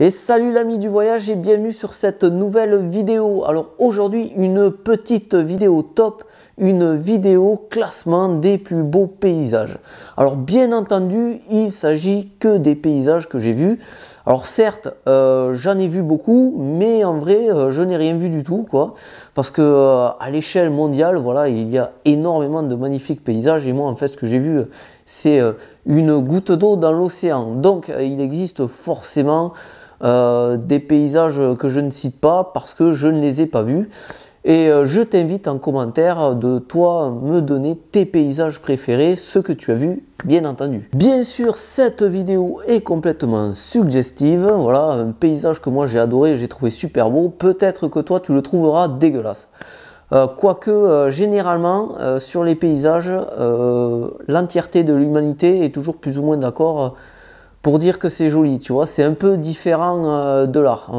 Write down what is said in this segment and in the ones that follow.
Et salut l'ami du voyage et bienvenue sur cette nouvelle vidéo. Alors aujourd'hui une petite vidéo top, une vidéo classement des plus beaux paysages. Alors bien entendu il s'agit que des paysages que j'ai vus. Alors certes j'en ai vu beaucoup mais en vrai je n'ai rien vu du tout quoi. Parce que à l'échelle mondiale voilà il y a énormément de magnifiques paysages et moi en fait ce que j'ai vu c'est une goutte d'eau dans l'océan. Donc il existe forcément des paysages que je ne cite pas parce que je ne les ai pas vus et je t'invite en commentaire de toi me donner tes paysages préférés, ceux que tu as vus bien entendu. Bien sûr cette vidéo est complètement suggestive, voilà un paysage que moi j'ai adoré, j'ai trouvé super beau, peut-être que toi tu le trouveras dégueulasse. Quoique généralement sur les paysages l'entièreté de l'humanité est toujours plus ou moins d'accord pour dire que c'est joli, tu vois, c'est un peu différent de l'art.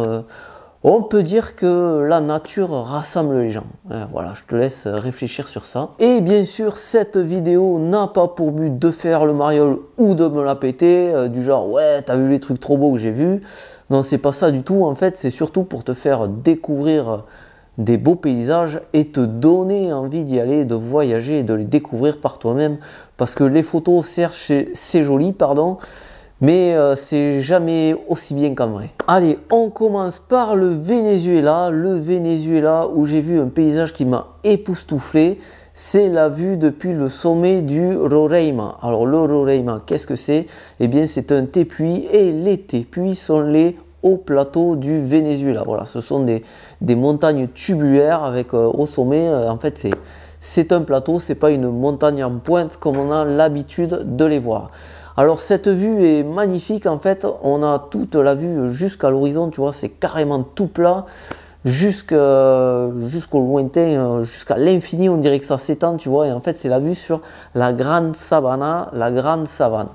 On peut dire que la nature rassemble les gens. Voilà, je te laisse réfléchir sur ça. Et bien sûr, cette vidéo n'a pas pour but de faire le mariole ou de me la péter, du genre, ouais, t'as vu les trucs trop beaux que j'ai vus. Non, c'est pas ça du tout, en fait, c'est surtout pour te faire découvrir des beaux paysages et te donner envie d'y aller, de voyager et de les découvrir par toi-même. Parce que les photos, certes, c'est joli, pardon, mais c'est jamais aussi bien qu'en vrai. Allez, on commence par le Venezuela où j'ai vu un paysage qui m'a époustouflé. C'est la vue depuis le sommet du Roraima. Alors le Roraima, qu'est-ce que c'est? Eh bien c'est un tépuy et les tépuys sont les hauts plateaux du Venezuela. Voilà, ce sont des montagnes tubulaires avec au sommet, en fait c'est un plateau, c'est pas une montagne en pointe comme on a l'habitude de les voir. Alors cette vue est magnifique en fait, on a toute la vue jusqu'à l'horizon, tu vois, c'est carrément tout plat, jusqu'au lointain, jusqu'à l'infini, on dirait que ça s'étend, tu vois, et en fait c'est la vue sur la grande savane,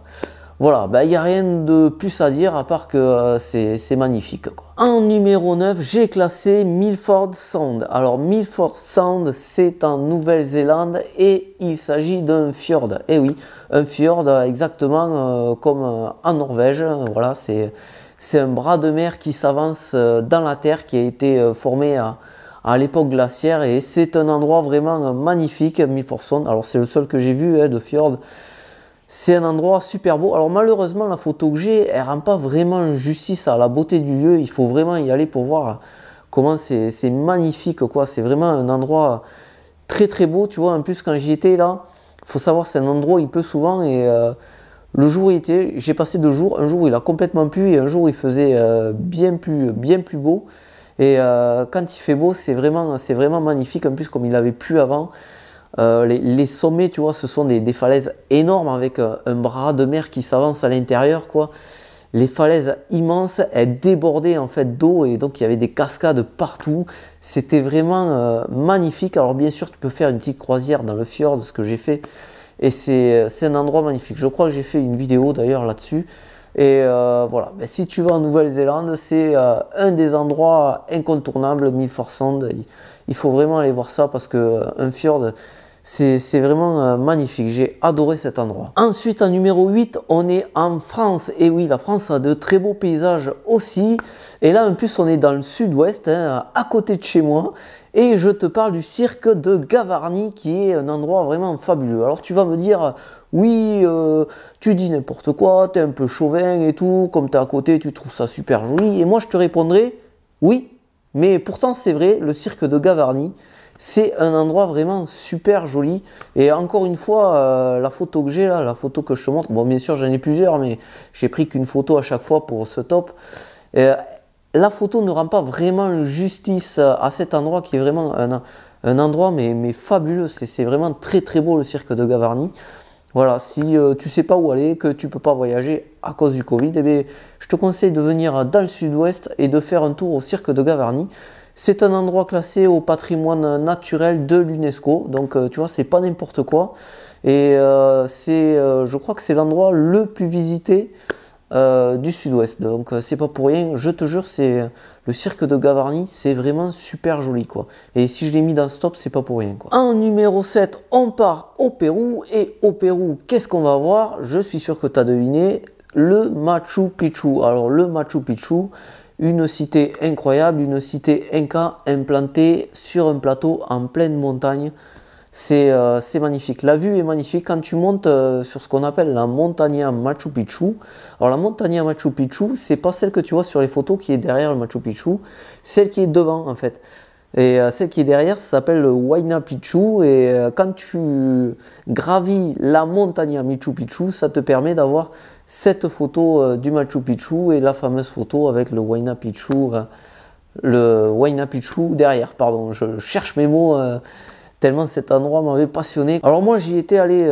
Voilà, il n'y a rien de plus à dire à part que c'est magnifique, quoi. En numéro 9, j'ai classé Milford Sound. Alors Milford Sound, c'est en Nouvelle-Zélande et il s'agit d'un fjord. Et oui, un fjord exactement comme en Norvège. Voilà, c'est un bras de mer qui s'avance dans la terre, qui a été formé à l'époque glaciaire. Et c'est un endroit vraiment magnifique, Milford Sound. Alors c'est le seul que j'ai vu de fjord. C'est un endroit super beau. Alors malheureusement la photo que j'ai, elle rend pas vraiment justice à la beauté du lieu. Il faut vraiment y aller pour voir comment c'est magnifique quoi. C'est vraiment un endroit très très beau. Tu vois, en plus quand j'y étais là, faut savoir c'est un endroit où il pleut souvent et le jour où il était, j'ai passé 2 jours. Un jour où il a complètement plu et un jour où il faisait bien plus beau. Et quand il fait beau, c'est vraiment magnifique. En plus comme il avait plu avant. Les sommets, tu vois, ce sont des falaises énormes avec un bras de mer qui s'avance à l'intérieur, quoi. Les falaises immenses, elles débordaient en fait d'eau et donc il y avait des cascades partout. C'était vraiment magnifique. Alors bien sûr, tu peux faire une petite croisière dans le fjord, ce que j'ai fait. Et c'est un endroit magnifique. Je crois que j'ai fait une vidéo d'ailleurs là-dessus. Et voilà, si tu vas en Nouvelle-Zélande, c'est un des endroits incontournables, Milford Sound. Il faut vraiment aller voir ça parce que un fjord, c'est vraiment magnifique. J'ai adoré cet endroit. Ensuite, en numéro 8, on est en France. Et oui, la France a de très beaux paysages aussi. Et là, en plus, on est dans le sud-ouest, hein, à côté de chez moi. Et je te parle du cirque de Gavarnie, qui est un endroit vraiment fabuleux. Alors, tu vas me dire, oui, tu dis n'importe quoi, tu es un peu chauvin et tout. Comme tu es à côté, tu trouves ça super joli. Et moi, je te répondrai, oui. Mais pourtant, c'est vrai, le cirque de Gavarnie, c'est un endroit vraiment super joli. Et encore une fois, la photo que j'ai là, la photo que je te montre, bon bien sûr j'en ai plusieurs, mais j'ai pris qu'une photo à chaque fois pour ce top. La photo ne rend pas vraiment justice à cet endroit qui est vraiment un endroit mais fabuleux. C'est vraiment très très beau le cirque de Gavarnie. Voilà, si tu sais pas où aller, que tu peux pas voyager à cause du Covid, eh bien, je te conseille de venir dans le sud-ouest et de faire un tour au cirque de Gavarnie. C'est un endroit classé au patrimoine naturel de l'UNESCO, donc tu vois, c'est pas n'importe quoi. Et je crois que c'est l'endroit le plus visité du sud-ouest, donc c'est pas pour rien, je te jure, c'est le cirque de Gavarnie, c'est vraiment super joli quoi. Et si je l'ai mis dans ce top, c'est pas pour rien quoi. En numéro 7, on part au Pérou, et au Pérou, qu'est-ce qu'on va voir? Je suis sûr que tu as deviné, le Machu Picchu. Alors le Machu Picchu, une cité incroyable, une cité inca implantée sur un plateau en pleine montagne. C'est magnifique. La vue est magnifique quand tu montes sur ce qu'on appelle la Montaña Machu Picchu. Alors la Montaña Machu Picchu, c'est pas celle que tu vois sur les photos qui est derrière le Machu Picchu, celle qui est devant en fait. Et celle qui est derrière, ça s'appelle le Huayna Picchu. Et quand tu gravis la Montaña Machu Picchu, ça te permet d'avoir cette photo du Machu Picchu et la fameuse photo avec le Huayna Picchu derrière. Pardon, je cherche mes mots. Tellement cet endroit m'avait passionné. Alors moi j'y étais allé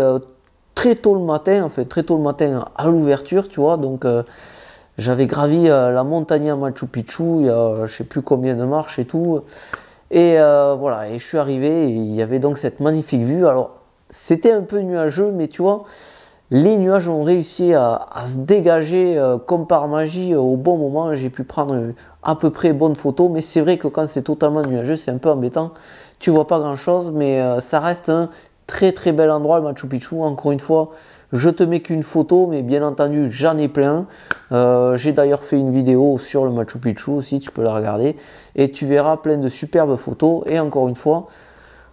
très tôt le matin, en fait très tôt le matin à l'ouverture, tu vois, donc j'avais gravi la Montaña Machu Picchu, il y a je sais plus combien de marches et tout, et voilà, et je suis arrivé et il y avait donc cette magnifique vue. Alors c'était un peu nuageux, mais tu vois, les nuages ont réussi à se dégager comme par magie au bon moment. J'ai pu prendre à peu près bonne photo, mais c'est vrai que quand c'est totalement nuageux, c'est un peu embêtant. Tu vois pas grand chose, mais ça reste un très très bel endroit, le Machu Picchu. Encore une fois, je te mets qu'une photo, mais bien entendu, j'en ai plein. J'ai d'ailleurs fait une vidéo sur le Machu Picchu aussi, tu peux la regarder. Et tu verras plein de superbes photos. Et encore une fois,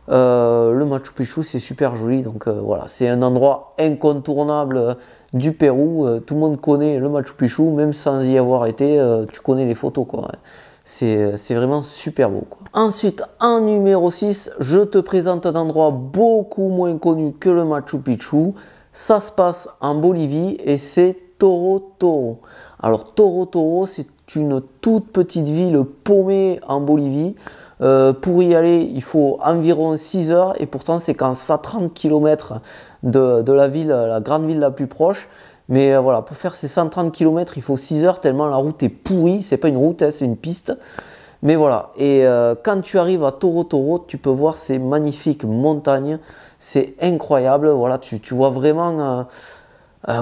le Machu Picchu, c'est super joli. Donc voilà, c'est un endroit incontournable du Pérou. Tout le monde connaît le Machu Picchu, même sans y avoir été, tu connais les photos, quoi. C'est vraiment super beau, quoi. Ensuite, en numéro 6, je te présente un endroit beaucoup moins connu que le Machu Picchu. Ça se passe en Bolivie et c'est Toro Toro. Alors Toro Toro, c'est une toute petite ville paumée en Bolivie. Pour y aller, il faut environ 6 heures et pourtant c'est qu'en 130 km de la ville, la grande ville la plus proche. Mais voilà, pour faire ces 130 km, il faut 6 heures tellement la route est pourrie. C'est pas une route, hein, c'est une piste. Mais voilà, et quand tu arrives à Toro Toro, tu peux voir ces magnifiques montagnes. C'est incroyable, voilà, tu vois vraiment,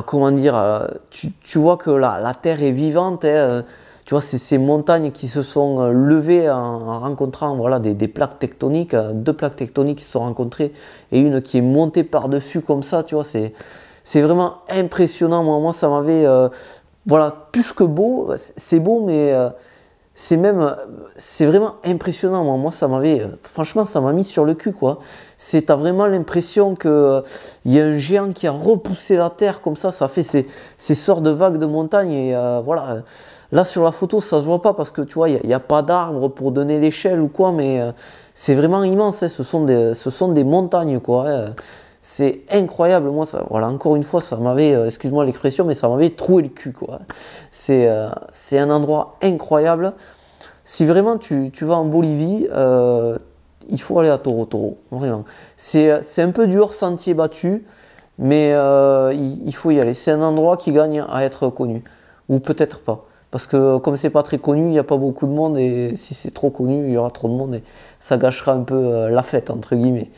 comment dire, tu vois que la terre est vivante. Hein, tu vois, c'est ces montagnes qui se sont levées en rencontrant voilà, des plaques tectoniques, deux plaques tectoniques qui se sont rencontrées et une qui est montée par-dessus comme ça, tu vois, c'est vraiment impressionnant. Moi ça m'avait, voilà, plus que beau, c'est beau, mais c'est vraiment impressionnant. Moi ça m'avait, franchement, ça m'a mis sur le cul, quoi. T'as vraiment l'impression que il y a un géant qui a repoussé la terre comme ça fait ces sortes de vagues de montagne. Et voilà, là sur la photo ça se voit pas parce que tu vois, il n'y a pas d'arbres pour donner l'échelle ou quoi, mais c'est vraiment immense. Hein. Ce sont des montagnes, quoi. Hein. C'est incroyable. Moi, ça, voilà, encore une fois, ça m'avait, excuse-moi l'expression, mais ça m'avait troué le cul, quoi. C'est un endroit incroyable. Si vraiment tu vas en Bolivie, il faut aller à Toro Toro, vraiment. C'est un peu du hors sentier battu, mais il faut y aller. C'est un endroit qui gagne à être connu, ou peut-être pas. Parce que comme c'est pas très connu, il n'y a pas beaucoup de monde, et si c'est trop connu, il y aura trop de monde, et ça gâchera un peu la fête, entre guillemets.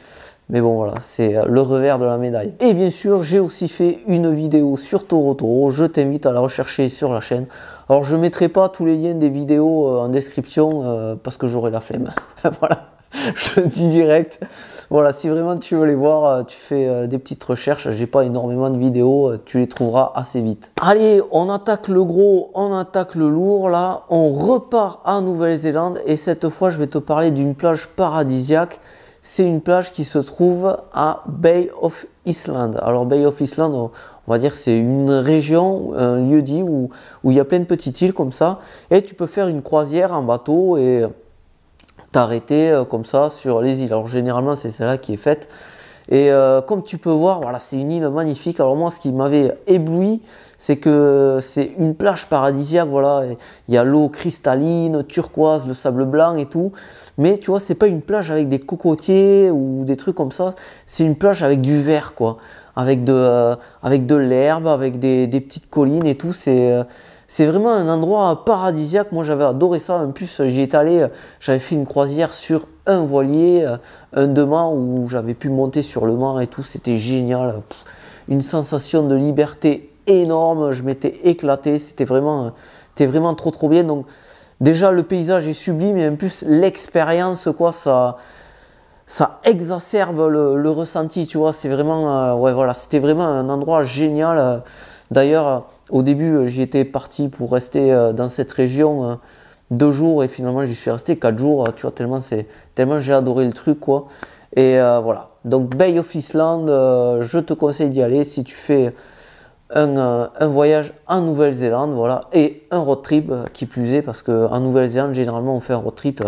Mais bon, voilà, c'est le revers de la médaille. Et bien sûr, j'ai aussi fait une vidéo sur Toro Toro. Je t'invite à la rechercher sur la chaîne. Alors, je ne mettrai pas tous les liens des vidéos en description parce que j'aurai la flemme. Voilà, je te dis direct. Voilà, si vraiment tu veux les voir, tu fais des petites recherches. J'ai pas énormément de vidéos, tu les trouveras assez vite. Allez, on attaque le gros, on attaque le lourd. Là, on repart en Nouvelle-Zélande et cette fois, je vais te parler d'une plage paradisiaque. C'est une plage qui se trouve à Bay of Island. Alors Bay of Island, on va dire c'est une région, un lieu-dit où il y a plein de petites îles comme ça. Et tu peux faire une croisière en bateau et t'arrêter comme ça sur les îles. Alors généralement c'est celle-là qui est faite. Et comme tu peux voir, voilà, c'est une île magnifique. Alors moi, ce qui m'avait ébloui, c'est que c'est une plage paradisiaque. Voilà, il y a l'eau cristalline, turquoise, le sable blanc et tout. Mais tu vois, c'est pas une plage avec des cocotiers ou des trucs comme ça. C'est une plage avec du vert, quoi, avec de l'herbe, avec des petites collines et tout. C'est vraiment un endroit paradisiaque. Moi, j'avais adoré ça. En plus, j'y étais allé, j'avais fait une croisière sur un voilier, un de mât où j'avais pu monter sur le mât et tout. C'était génial. Une sensation de liberté énorme. Je m'étais éclaté. C'était vraiment trop bien. Donc, déjà, le paysage est sublime et en plus, l'expérience, quoi, ça exacerbe le ressenti. Tu vois, c'est vraiment, ouais, voilà, c'était vraiment un endroit génial. D'ailleurs, Au début, j'y étais parti pour rester dans cette région 2 jours et finalement j'y suis resté 4 jours, tu vois, tellement j'ai adoré le truc, quoi. Et voilà. Donc Bay of Island, je te conseille d'y aller si tu fais un voyage en Nouvelle-Zélande, voilà, et un road trip qui plus est, parce qu'en Nouvelle-Zélande, généralement, on fait un road trip,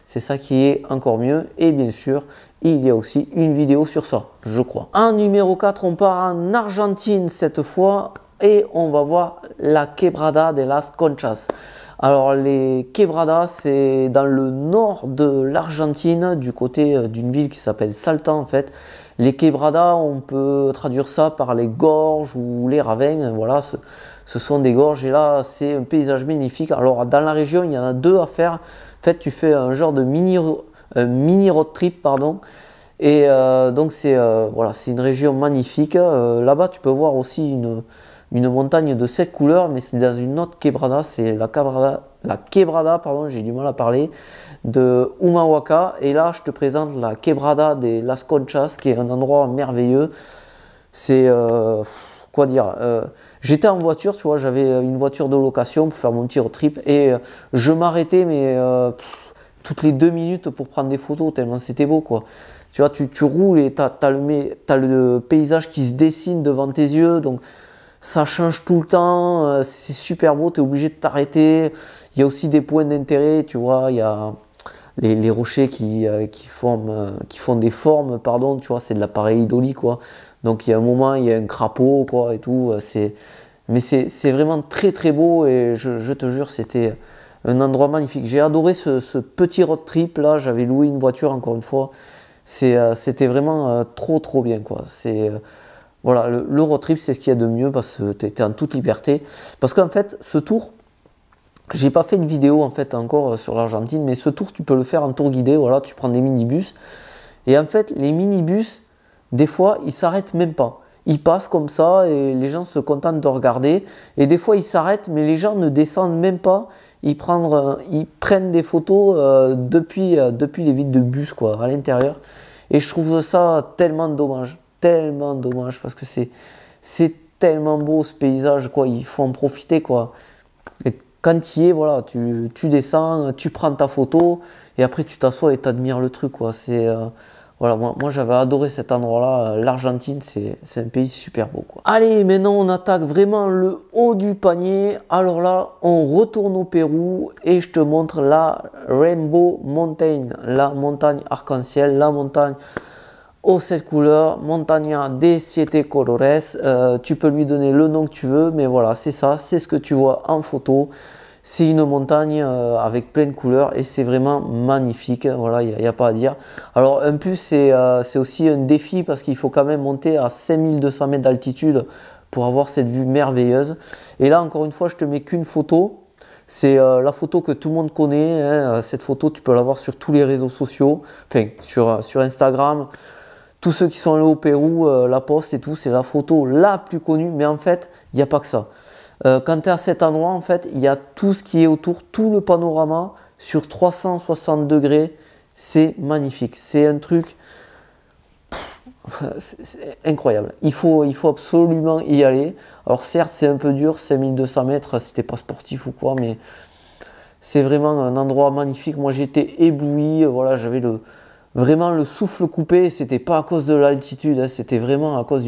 c'est ça qui est encore mieux. Et bien sûr, il y a aussi une vidéo sur ça, je crois. En numéro 4, on part en Argentine cette fois, et on va voir la Quebrada de las Conchas. Alors, les Quebradas, c'est dans le nord de l'Argentine, du côté d'une ville qui s'appelle Salta, en fait. Les quebradas, on peut traduire ça par les gorges ou les ravins. Voilà, ce sont des gorges et là, c'est un paysage magnifique. Alors, dans la région, il y en a 2 à faire. En fait, tu fais un genre de mini road trip, pardon. Et donc, voilà, c'est une région magnifique. Là-bas, tu peux voir aussi une montagne de 7 couleurs, mais c'est dans une autre quebrada. C'est la quebrada, pardon, j'ai du mal à parler, de Humahuaca. Et là, je te présente la Quebrada de las Conchas, qui est un endroit merveilleux. C'est, quoi dire, j'étais en voiture, tu vois, j'avais une voiture de location pour faire mon petit road trip. Et je m'arrêtais, mais toutes les 2 minutes pour prendre des photos, tellement c'était beau, quoi. Tu vois, tu roules et t'as le paysage qui se dessine devant tes yeux, donc ça change tout le temps, c'est super beau, tu es obligé de t'arrêter. Il y a aussi des points d'intérêt, tu vois, il y a les rochers qui font des formes, pardon, tu vois, c'est de la pareidolie, quoi. Donc il y a un moment, il y a un crapaud, quoi, et tout. Mais c'est vraiment très très beau et je te jure, c'était un endroit magnifique. J'ai adoré ce petit road trip là, j'avais loué une voiture encore une fois. C'était vraiment trop trop bien, quoi. Voilà, le road trip, c'est ce qu'il y a de mieux parce que tu es en toute liberté. Parce qu'en fait, ce tour, j'ai pas fait de vidéo en fait encore sur l'Argentine, mais ce tour, tu peux le faire en tour guidé. Voilà, tu prends des minibus. Et en fait, les minibus, des fois, ils s'arrêtent même pas. Ils passent comme ça et les gens se contentent de regarder. Et des fois, ils s'arrêtent, mais les gens ne descendent même pas. Ils prennent des photos depuis les vitres de bus, quoi, à l'intérieur. Et je trouve ça tellement dommage. Tellement dommage parce que c'est tellement beau ce paysage, quoi. Il faut en profiter, quoi. Et quand tu y es, voilà, tu descends, tu prends ta photo et après tu t'assois et tu admires le truc, quoi. Voilà, moi j'avais adoré cet endroit-là. L'Argentine, c'est un pays super beau, quoi. Allez, maintenant on attaque vraiment le haut du panier. Alors là, on retourne au Pérou et je te montre la Rainbow Mountain, la montagne arc-en-ciel, la montagne aux 7 couleurs, Montaña de Siete Colores. Tu peux lui donner le nom que tu veux, mais voilà, c'est ça, c'est ce que tu vois en photo. C'est une montagne avec plein de couleurs et c'est vraiment magnifique. Voilà, il n'y a pas à dire. Alors, en plus, c'est aussi un défi parce qu'il faut quand même monter à 5200 mètres d'altitude pour avoir cette vue merveilleuse. Et là, encore une fois, je te mets qu'une photo. C'est la photo que tout le monde connaît. Hein. Cette photo, tu peux l'avoir sur tous les réseaux sociaux, enfin, sur Instagram. Tous ceux qui sont allés au Pérou, la Poste et tout, c'est la photo la plus connue. Mais en fait, il n'y a pas que ça. Quand tu es à cet endroit, en fait, il y a tout ce qui est autour, tout le panorama sur 360 degrés. C'est magnifique. C'est un truc c'est incroyable. Il faut absolument y aller. Alors certes, c'est un peu dur, 5200 mètres, si t'es pas sportif ou quoi, mais c'est vraiment un endroit magnifique. Moi, j'étais ébloui. Voilà, j'avais vraiment le souffle coupé. C'était pas à cause de l'altitude, hein, c'était vraiment à cause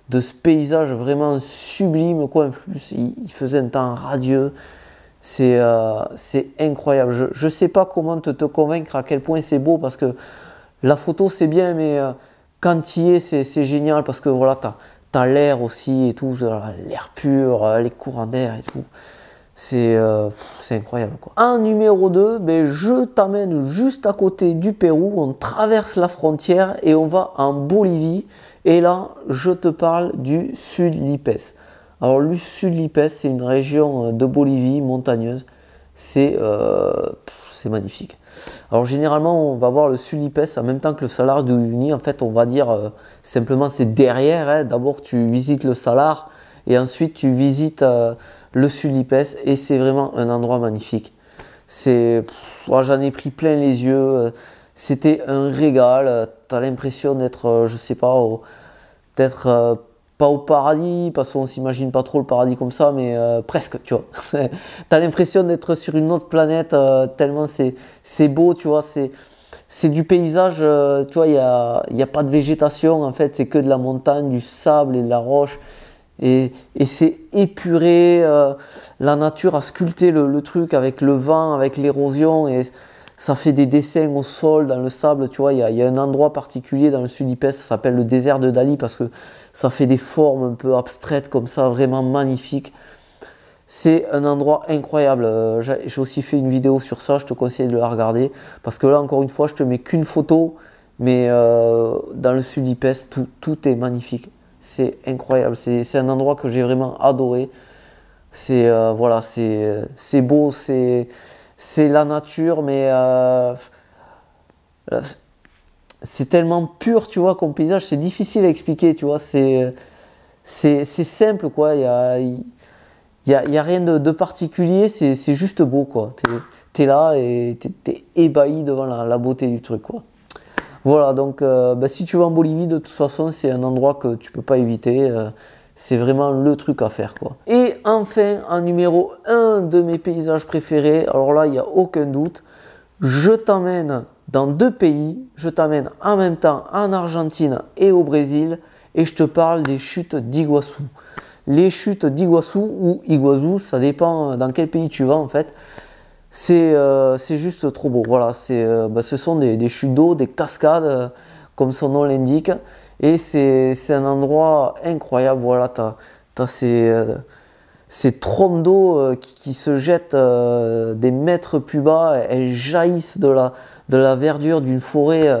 de ce paysage vraiment sublime, quoi. En plus, il faisait un temps radieux. C'est incroyable. Je sais pas comment te convaincre à quel point c'est beau parce que la photo c'est bien, mais quand tu y es, c'est génial parce que voilà, t'as l'air aussi et tout, l'air pur, les courants d'air et tout. C'est incroyable, quoi. En numéro 2, ben, je t'amène juste à côté du Pérou. On traverse la frontière et on va en Bolivie. Et là, je te parle du Sud Lipès. Alors, le Sud Lipès, c'est une région de Bolivie montagneuse. C'est magnifique. Alors, généralement, on va voir le Sud Lipès en même temps que le Salar de Uyuni. En fait, on va dire simplement c'est derrière. Hein. D'abord, tu visites le Salar et ensuite, tu visites le Sud Lipès et c'est vraiment un endroit magnifique. J'en ai pris plein les yeux. C'était un régal. Tu as l'impression d'être, je sais pas, d'être pas au paradis, parce qu'on s'imagine pas trop le paradis comme ça, mais presque, tu vois. T'as l'impression d'être sur une autre planète, tellement c'est beau, tu vois. C'est du paysage, tu vois, il y a pas de végétation, en fait, c'est que de la montagne, du sable et de la roche. Et c'est épuré, la nature a sculpté le truc avec le vent, avec l'érosion, et ça fait des dessins au sol, dans le sable, tu vois. Il y a un endroit particulier dans le sud-Est, ça s'appelle le désert de Dali, parce que ça fait des formes un peu abstraites comme ça, vraiment magnifiques. C'est un endroit incroyable. J'ai aussi fait une vidéo sur ça, je te conseille de la regarder, parce que là, encore une fois, je te mets qu'une photo, mais dans le sud-Est, tout est magnifique. C'est incroyable, c'est un endroit que j'ai vraiment adoré. C'est voilà, c'est beau, c'est la nature, mais c'est tellement pur, tu vois, comme paysage, c'est difficile à expliquer, tu vois, c'est simple, quoi. Il y a rien de particulier, c'est juste beau, quoi. T'es là et t'es ébahi devant la beauté du truc, quoi. Voilà, donc bah, si tu vas en Bolivie, de toute façon, c'est un endroit que tu peux pas éviter. C'est vraiment le truc à faire, quoi. Et enfin, en numéro 1 de mes paysages préférés, alors là, il n'y a aucun doute, je t'emmène dans 2 pays, je t'emmène en même temps en Argentine et au Brésil, et je te parle des chutes d'Iguassou. Les chutes d'Iguassou ou Iguazu, ça dépend dans quel pays tu vas, en fait. C'est juste trop beau. Voilà, bah, ce sont des chutes d'eau, des cascades, comme son nom l'indique. Et c'est un endroit incroyable. Voilà, tu as ces trompes d'eau qui se jettent des mètres plus bas. Elles jaillissent de la verdure d'une forêt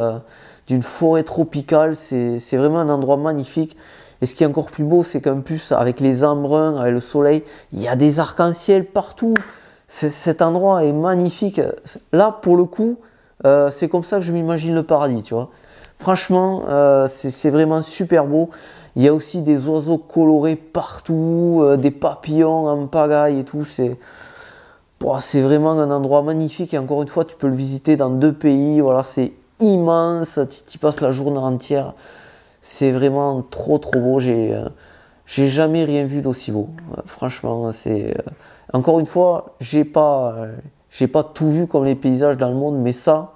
tropicale. C'est vraiment un endroit magnifique. Et ce qui est encore plus beau, c'est qu'en plus, avec les embruns, avec le soleil, il y a des arcs-en-ciel partout. Cet endroit est magnifique. Là, pour le coup, c'est comme ça que je m'imagine le paradis, tu vois. Franchement, c'est vraiment super beau. Il y a aussi des oiseaux colorés partout, des papillons en pagaille et tout. C'est vraiment un endroit magnifique. Et encore une fois, tu peux le visiter dans 2 pays. Voilà, c'est immense. Tu y passes la journée entière. C'est vraiment trop beau. J'ai jamais rien vu d'aussi beau. Franchement, encore une fois, j'ai pas tout vu comme les paysages dans le monde, mais ça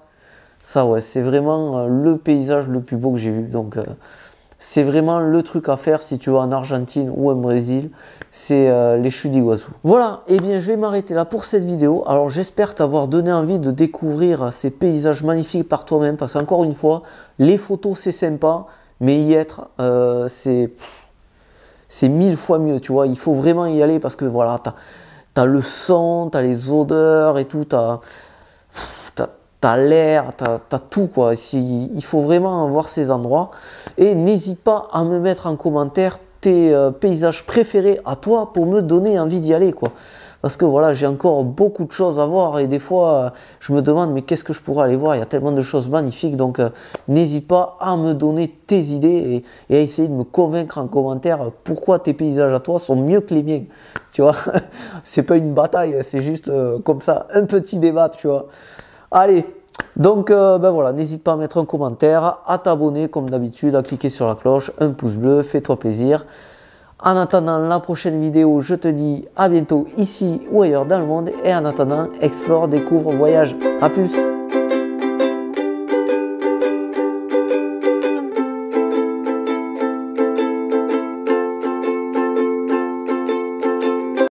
ouais, c'est vraiment le paysage le plus beau que j'ai vu. Donc c'est vraiment le truc à faire si tu vas en Argentine ou au Brésil, c'est les chutes d'Iguazu. Voilà, et bien je vais m'arrêter là pour cette vidéo. Alors j'espère t'avoir donné envie de découvrir ces paysages magnifiques par toi-même, parce qu'encore une fois, les photos c'est sympa, mais y être, c'est 1000 fois mieux, tu vois. Il faut vraiment y aller parce que voilà, t'as le son, t'as les odeurs et tout, t'as l'air, t'as tout, quoi. Il faut vraiment voir ces endroits. Et n'hésite pas à me mettre en commentaire tes paysages préférés à toi pour me donner envie d'y aller, quoi. Parce que voilà, j'ai encore beaucoup de choses à voir et des fois, je me demande, mais qu'est-ce que je pourrais aller voir? Il y a tellement de choses magnifiques, donc n'hésite pas à me donner tes idées et à essayer de me convaincre en commentaire pourquoi tes paysages à toi sont mieux que les miens, tu vois. C'est pas une bataille, c'est juste comme ça, un petit débat, tu vois. Allez, donc ben voilà, n'hésite pas à mettre un commentaire, à t'abonner comme d'habitude, à cliquer sur la cloche, un pouce bleu, fais-toi plaisir. En attendant la prochaine vidéo, je te dis à bientôt ici ou ailleurs dans le monde. Et en attendant, explore, découvre, voyage. A plus!